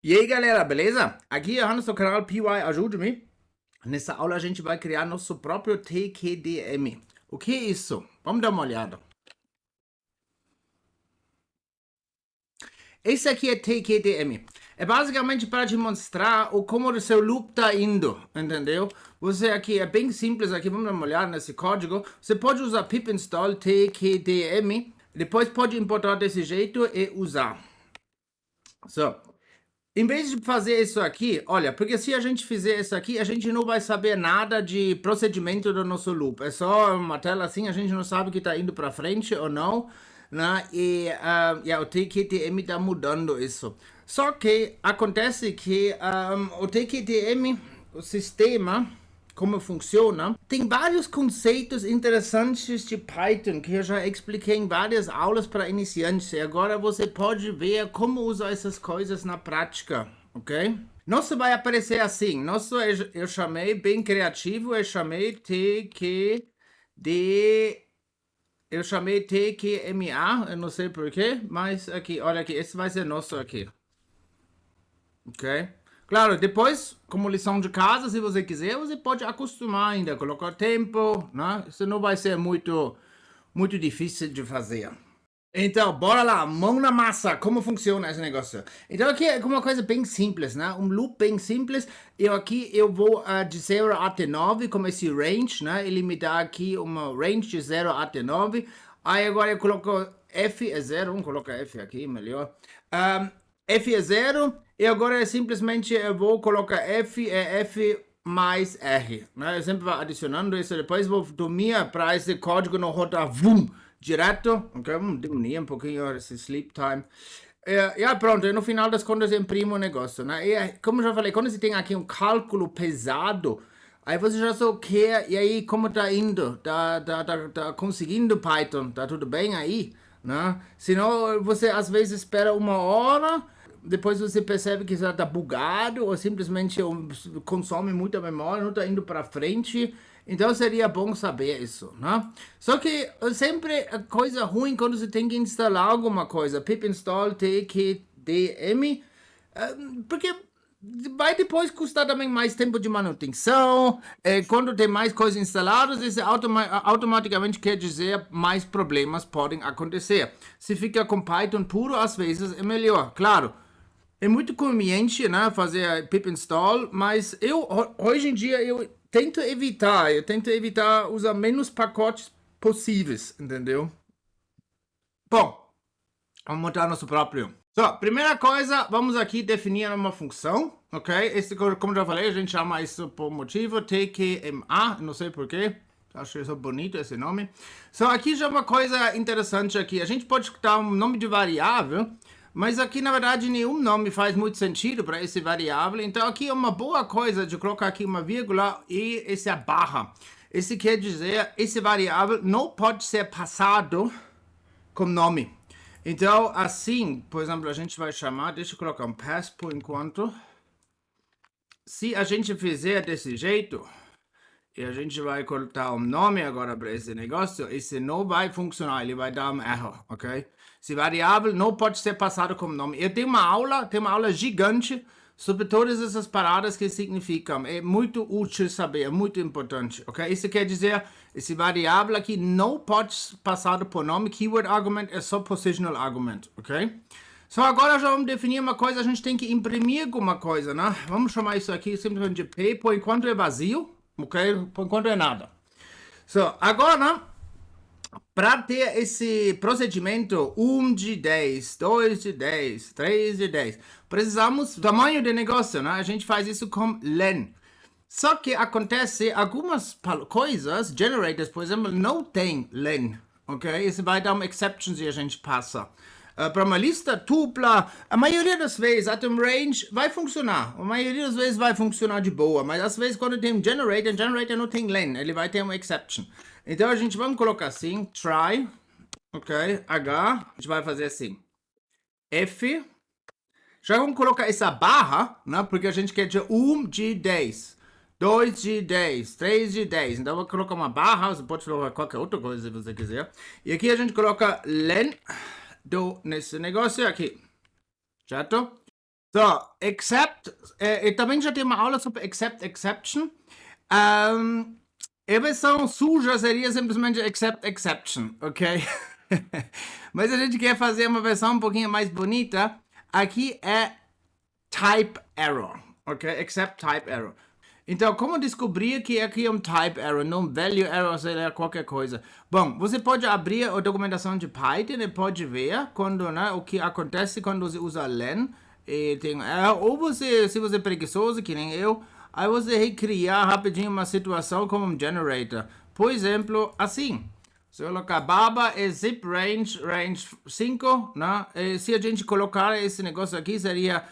E aí galera, beleza? Aqui é o Hannes do canal PY Ajude-me. Nessa aula a gente vai criar nosso próprio tqdm. O que é isso? Vamos dar uma olhada. Esse aqui é tqdm. É basicamente para te mostrar como o seu loop está indo, entendeu? Você aqui é bem simples, aqui vamos dar uma olhada nesse código. Você pode usar pip install tqdm, depois pode importar desse jeito e usar. Em vez de fazer isso aqui, olha, porque se a gente fizer isso aqui, a gente não vai saber nada de procedimento do nosso loop. É só uma tela assim, a gente não sabe que está indo para frente ou não, né? E o tqdm está mudando isso. Só que acontece que o tqdm, o sistema, como funciona, tem vários conceitos interessantes de Python que eu já expliquei em várias aulas para iniciantes. E agora você pode ver como usar essas coisas na prática, ok? Nosso vai aparecer assim. Nosso eu chamei bem criativo, eu chamei tqma, eu não sei porquê, mas aqui, olha aqui, esse vai ser nosso aqui. Ok? Claro, depois, como lição de casa, se você quiser, você pode acostumar ainda, colocar tempo, né? Isso não vai ser muito difícil de fazer. Então, bora lá, mão na massa, como funciona esse negócio? Então aqui é uma coisa bem simples, né? Um loop bem simples. Aqui eu vou de 0 até 9, como esse range, né? Ele me dá aqui uma range de 0 até 9. Aí agora eu coloco F é 0, vamos colocar F aqui, melhor. F é 0, e agora simplesmente eu vou colocar F é F mais R, né? Eu sempre vou adicionando isso, depois vou dormir para esse código não rodar direto, ok? Vamos diminuir um pouquinho esse sleep time. Pronto, e no final das contas eu imprimo o negócio, né? E como eu já falei, quando você tem aqui um cálculo pesado, aí você já só quer, e aí como tá indo? Tá conseguindo Python? Tá tudo bem aí? Né? Senão você às vezes espera uma hora, depois você percebe que já está bugado ou simplesmente consome muita memória, não está indo para frente. Então seria bom saber isso, né? Só que sempre é coisa ruim quando você tem que instalar alguma coisa. Pip install tqdm, porque vai depois custar também mais tempo de manutenção. Quando tem mais coisas instaladas, isso automaticamente quer dizer mais problemas podem acontecer. Se fica com Python puro, às vezes é melhor. Claro, é muito conveniente, né, fazer pip install, mas hoje em dia eu tento evitar usar menos pacotes possíveis, entendeu? Bom, vamos montar nosso próprio. Primeira coisa, vamos aqui definir uma função, ok? Como já falei, a gente chama isso por motivo tqma, não sei porquê. Acho isso bonito esse nome. Aqui já é uma coisa interessante aqui. A gente pode dar um nome de variável, mas aqui, na verdade, nenhum nome faz muito sentido para esse variável. Então, aqui é uma boa coisa de colocar aqui uma vírgula e esse é a barra. Isso quer dizer, esse variável não pode ser passado como nome. Então, assim, por exemplo, a gente vai chamar, deixa eu colocar um pass por enquanto. Se a gente fizer desse jeito, e a gente vai colocar um nome agora para esse negócio, esse não vai funcionar, ele vai dar um erro, ok? Esse variável não pode ser passado como nome. Eu tenho uma aula gigante sobre todas essas paradas que significam. É muito útil saber, é muito importante, ok? Isso quer dizer, esse variável aqui não pode ser passado por nome. Keyword argument é só positional argument, ok? Agora já vamos definir uma coisa, a gente tem que imprimir alguma coisa, né? Vamos chamar isso aqui simplesmente de P, por enquanto é vazio, ok? Por enquanto é nada. Agora, para ter esse procedimento 1 de 10, 2 de 10, 3 de 10, precisamos do tamanho do negócio, né? A gente faz isso com len. Só que acontece algumas coisas, generators, por exemplo, não tem len, ok? Isso vai dar uma exception se a gente passa. Para uma lista dupla, a maioria das vezes, até um range vai funcionar. A maioria das vezes vai funcionar de boa, mas às vezes quando tem um generator não tem len, ele vai ter uma exception. Então a gente vamos colocar assim, try, ok, H, a gente vai fazer assim, F, já vamos colocar essa barra, né, porque a gente quer de 1 de 10. 2 de 10, 3 de 10. Então, eu vou colocar uma barra, você pode colocar qualquer outra coisa se você quiser. E aqui a gente coloca len nesse negócio aqui, certo? Except, eu também já tenho uma aula sobre except, exception. A versão suja seria simplesmente except, exception, ok? Mas a gente quer fazer uma versão um pouquinho mais bonita. Aqui é type error, ok? Except type error. Então, como descobrir que aqui é um type error, não value error, seria qualquer coisa? Bom, você pode abrir a documentação de Python e pode ver quando, né, o que acontece quando você usa len. E tem error, ou você, se você é preguiçoso, que nem eu, aí você recriar rapidinho uma situação como um generator. Por exemplo, assim. Se eu colocar baba é zip range 5, né? E se a gente colocar esse negócio aqui, seria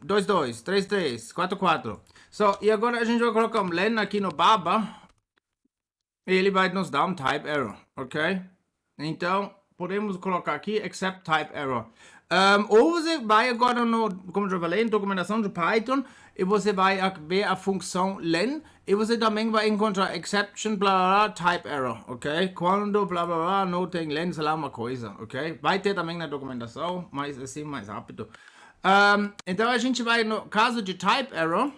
2, 2, 3, 3, 4, 4. E agora a gente vai colocar um len aqui no baba. E ele vai nos dar um type error, ok? Então, podemos colocar aqui except type error. Ou você vai agora no, como eu falei, em documentação de Python, e você vai ver a função len, e você também vai encontrar exception, blá blá blá, type error, ok? Quando blá blá blá não tem len, sei lá uma coisa, ok? Vai ter também na documentação, mas assim mais rápido. Então a gente vai no caso de type error,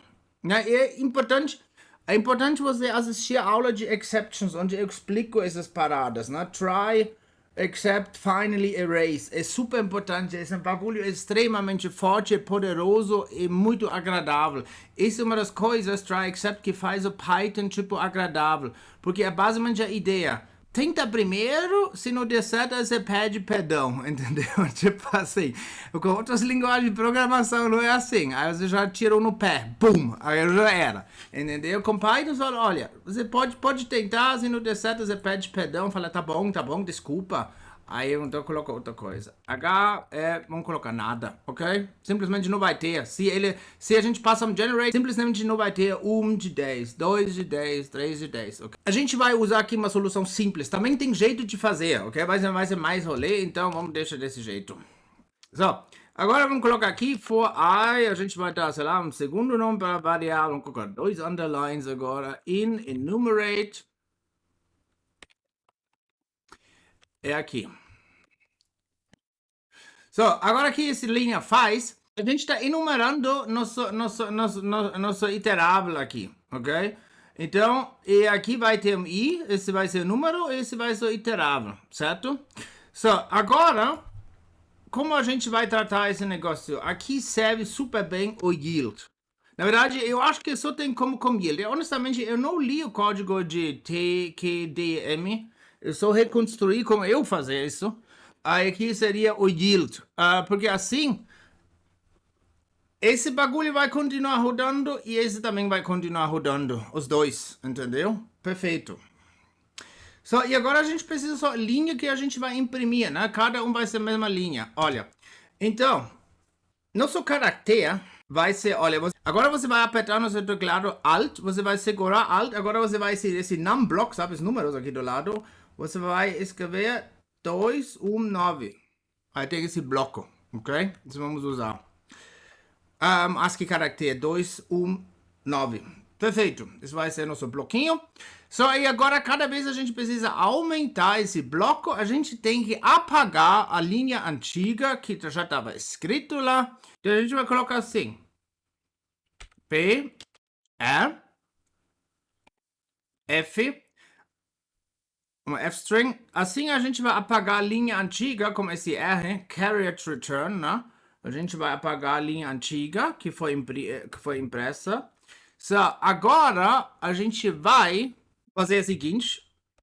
né? É importante você assistir a aula de exceptions, onde eu explico essas paradas, né? Try, except, finally, erase. É super importante, é um bagulho extremamente forte, poderoso e muito agradável. Essa é uma das coisas, try, except, que faz o Python tipo agradável. Porque é basicamente a ideia. Tenta primeiro, se não der certo, você pede perdão, entendeu? Tipo assim. Com outras linguagens de programação não é assim. Aí você já tirou no pé, bum, aí já era. Entendeu? Com Python, você fala, olha, você pode tentar, se não der certo, você pede perdão, fala, tá bom, desculpa. Aí então coloca outra coisa. Vamos colocar nada, ok? Simplesmente não vai ter. Se a gente passa um generate, simplesmente não vai ter 1 de 10, 2 de 10, 3 de 10, ok? A gente vai usar aqui uma solução simples. Também tem jeito de fazer, ok? Vai ser mais rolê, então vamos deixar desse jeito. Agora vamos colocar aqui for I, a gente vai dar, sei lá, um segundo nome para variável. Vamos colocar 2 underlines agora. Enumerate. É aqui. Agora que essa linha faz, a gente está enumerando nosso iterável aqui, ok? Então, e aqui vai ter um i, esse vai ser o número, esse vai ser o iterável, certo? Agora, como a gente vai tratar esse negócio? Aqui serve super bem o yield. Na verdade, eu acho que só tem como com yield. Honestamente, eu não li o código de tqdm. Eu só reconstruí como eu fazer isso. Aí aqui seria o yield. Porque assim, esse bagulho vai continuar rodando e esse também vai continuar rodando. Os dois, entendeu? Perfeito. E agora a gente precisa só linha que a gente vai imprimir, né? Cada um vai ser a mesma linha. Olha, então, nosso caractere vai ser, olha, agora você vai apertar no seu teclado Alt, você vai segurar Alt, agora você vai esse num block, sabe, os números aqui do lado, você vai escrever 219. Aí tem esse bloco, ok? Isso vamos usar. ASCII caractere 219. Perfeito. Isso vai ser nosso bloquinho. E agora, cada vez a gente precisa aumentar esse bloco, a gente tem que apagar a linha antiga que já estava escrito lá. Então a gente vai colocar assim. P, R, F, uma F-string. Assim a gente vai apagar a linha antiga, como esse R, carrier return, né? A gente vai apagar a linha antiga que foi impressa. Agora a gente vai fazer o seguinte.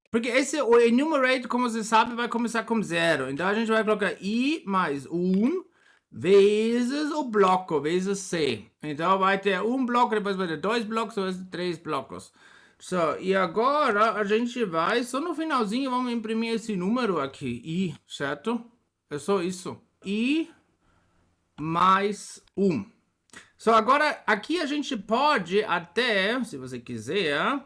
Porque o enumerate, como você sabe, vai começar com 0. Então a gente vai colocar i mais 1 vezes o bloco, vezes c. Então vai ter um bloco, depois vai ter 2 blocos, depois 3 blocos. E agora a gente vai, só no finalzinho, vamos imprimir esse número aqui, i, certo? É só isso. I mais 1. Agora aqui a gente pode até, se você quiser,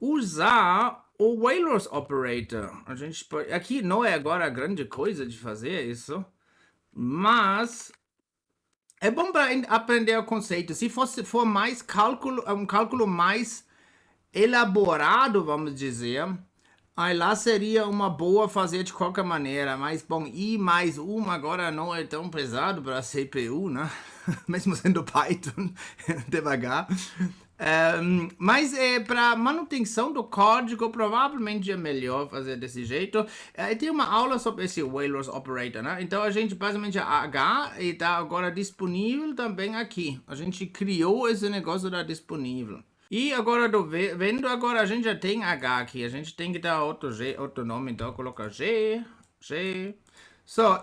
usar o Whalers Operator. A gente pode, aqui não é agora a grande coisa de fazer isso, mas é bom para aprender o conceito. Se for mais cálculo, um cálculo mais elaborado, vamos dizer, Aí lá seria uma boa fazer de qualquer maneira, mas bom, i mais 1 agora não é tão pesado para a CPU, né? Mesmo sendo Python, devagar. Mas para manutenção do código, provavelmente é melhor fazer desse jeito. Tem uma aula sobre esse Whalers Operator, né? Então a gente basicamente a H está agora disponível também aqui. A gente criou esse negócio da disponível. E agora, vendo agora, a gente já tem H aqui. A gente tem que dar outro nome, então coloca G.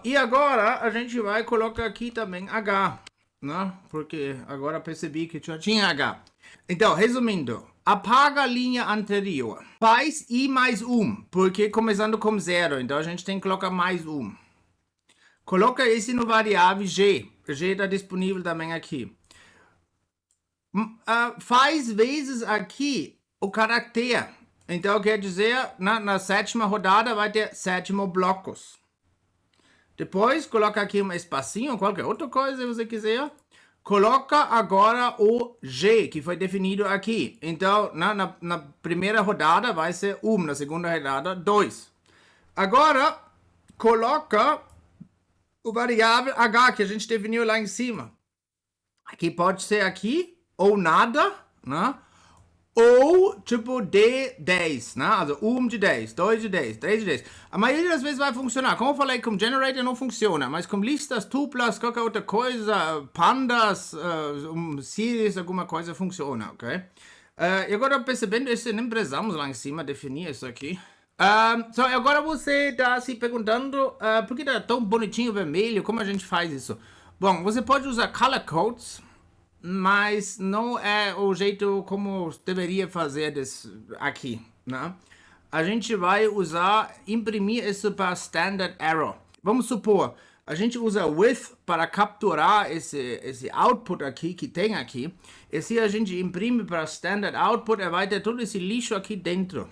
E agora a gente vai colocar aqui também H, né? Porque agora percebi que já tinha H. Então, resumindo, apaga a linha anterior. Faz i mais 1, porque começando com 0, então a gente tem que colocar mais 1. Coloca esse no variável G. G está disponível também aqui. Faz vezes aqui o caractere. Então, quer dizer, na sétima rodada vai ter 7 blocos. Depois, coloca aqui um espacinho, qualquer outra coisa se você quiser. Coloca agora o G, que foi definido aqui. Então, na primeira rodada vai ser 1, na segunda rodada 2. Agora, coloca o variável H, que a gente definiu lá em cima. Aqui pode ser aqui, ou nada, né? Ou tipo D10, né? Also 1 de 10, 2 de 10, 3 de 10. A maioria das vezes vai funcionar. Como eu falei, com generator não funciona, mas com listas, tuplas, qualquer outra coisa, pandas, series, alguma coisa funciona, ok? E agora percebendo isso, nem precisamos lá em cima definir isso aqui. Agora você está se perguntando por que está tão bonitinho vermelho, como a gente faz isso? Bom, você pode usar color codes, mas não é o jeito como deveria fazer aqui, né? A gente vai imprimir isso para standard error. Vamos supor, a gente usa with para capturar esse output aqui que tem aqui. E se a gente imprime para standard output, vai ter todo esse lixo aqui dentro.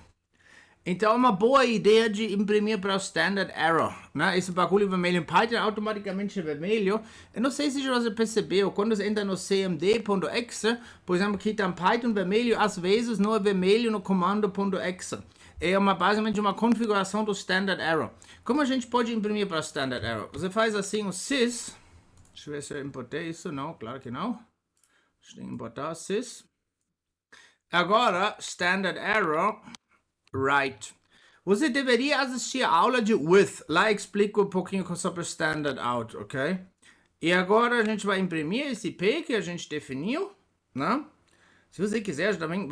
Então, é uma boa ideia de imprimir para o standard error, né? Esse bagulho vermelho em Python automaticamente é vermelho. Eu não sei se você percebeu, quando você entra no cmd.exe, por exemplo, que está em Python vermelho, às vezes não é vermelho no comando.exe. É basicamente uma configuração do standard error. Como a gente pode imprimir para o standard error? Você faz assim o sys. Deixa eu ver se eu importei isso. Não, claro que não. Deixa eu importar sys. Agora, standard error. Right. Você deveria assistir a aula de with. Lá explico um pouquinho sobre standard out, ok? E agora a gente vai imprimir esse P que a gente definiu, né? Se você quiser também...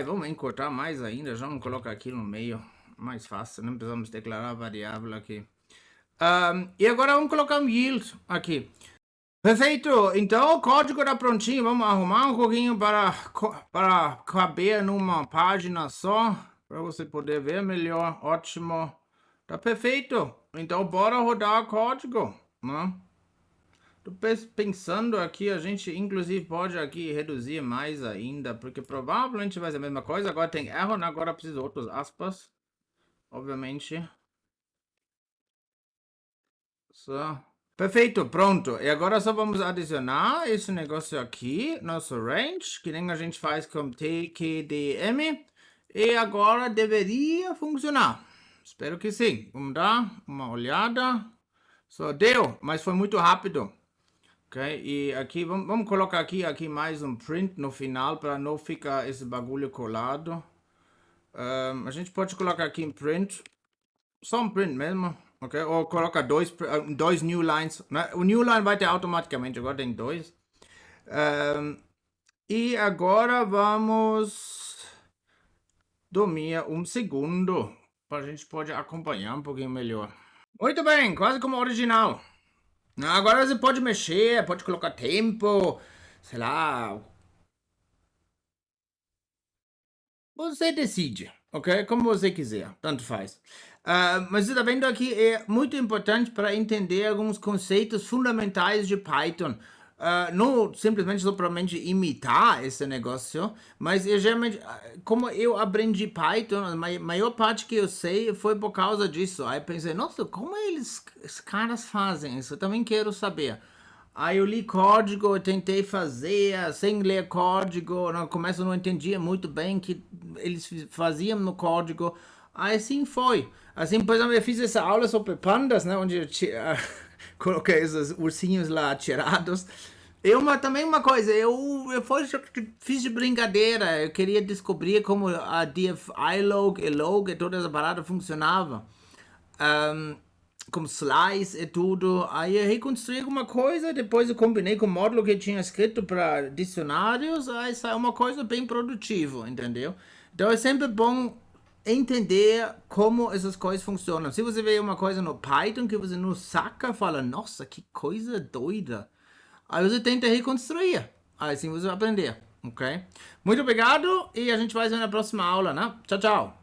vamos encurtar mais ainda. Já vamos colocar aqui no meio. Mais fácil, não precisamos declarar a variável aqui. E agora vamos colocar um yield aqui. Perfeito, então o código está prontinho. Vamos arrumar um pouquinho para caber numa página só. Para você poder ver melhor, ótimo. Tá perfeito. Então, bora rodar o código, né? Tô pensando aqui, a gente inclusive pode aqui reduzir mais ainda, porque provavelmente vai ser a mesma coisa. Agora tem erro, agora precisa de outros aspas, obviamente. Perfeito, pronto. E agora só vamos adicionar esse negócio aqui, nosso range, que nem a gente faz com tqdm. E agora deveria funcionar. Espero que sim. Vamos dar uma olhada. Só deu, mas foi muito rápido. Ok? E aqui, vamos colocar aqui mais um print no final para não ficar esse bagulho colado. A gente pode colocar aqui um print. Só um print mesmo. Ok? Ou coloca dois new lines. O new line vai ter automaticamente. Agora tem 2. E agora vamos... dormir um segundo para a gente poder acompanhar um pouquinho melhor. Muito bem, quase como original. Agora você pode mexer, pode colocar tempo, sei lá. Você decide, ok? Como você quiser, tanto faz. Mas você está vendo aqui, é muito importante para entender alguns conceitos fundamentais de Python. Não simplesmente somente imitar esse negócio, mas geralmente, como eu aprendi Python, a maior parte que eu sei foi por causa disso. Aí eu pensei, nossa, como os caras fazem isso? Eu também quero saber. Aí eu li código, eu tentei fazer sem ler código. No começo eu não entendia muito bem o que eles faziam no código. Aí assim foi. Assim, por exemplo, eu fiz essa aula sobre pandas, né? Onde eu coloquei esses ursinhos lá tirados. Também uma coisa, fiz de brincadeira, eu queria descobrir como a df-ilog, elog e toda essa parada funcionava. Como slice e tudo. Aí eu reconstruí alguma coisa, depois eu combinei com o módulo que eu tinha escrito para dicionários, aí saiu uma coisa bem produtiva, entendeu? Então é sempre bom entender como essas coisas funcionam. Se você vê uma coisa no Python que você não saca, fala, nossa, que coisa doida. Aí você tenta reconstruir. Aí assim você vai aprender, ok? Muito obrigado e a gente vai ver na próxima aula, né? Tchau, tchau.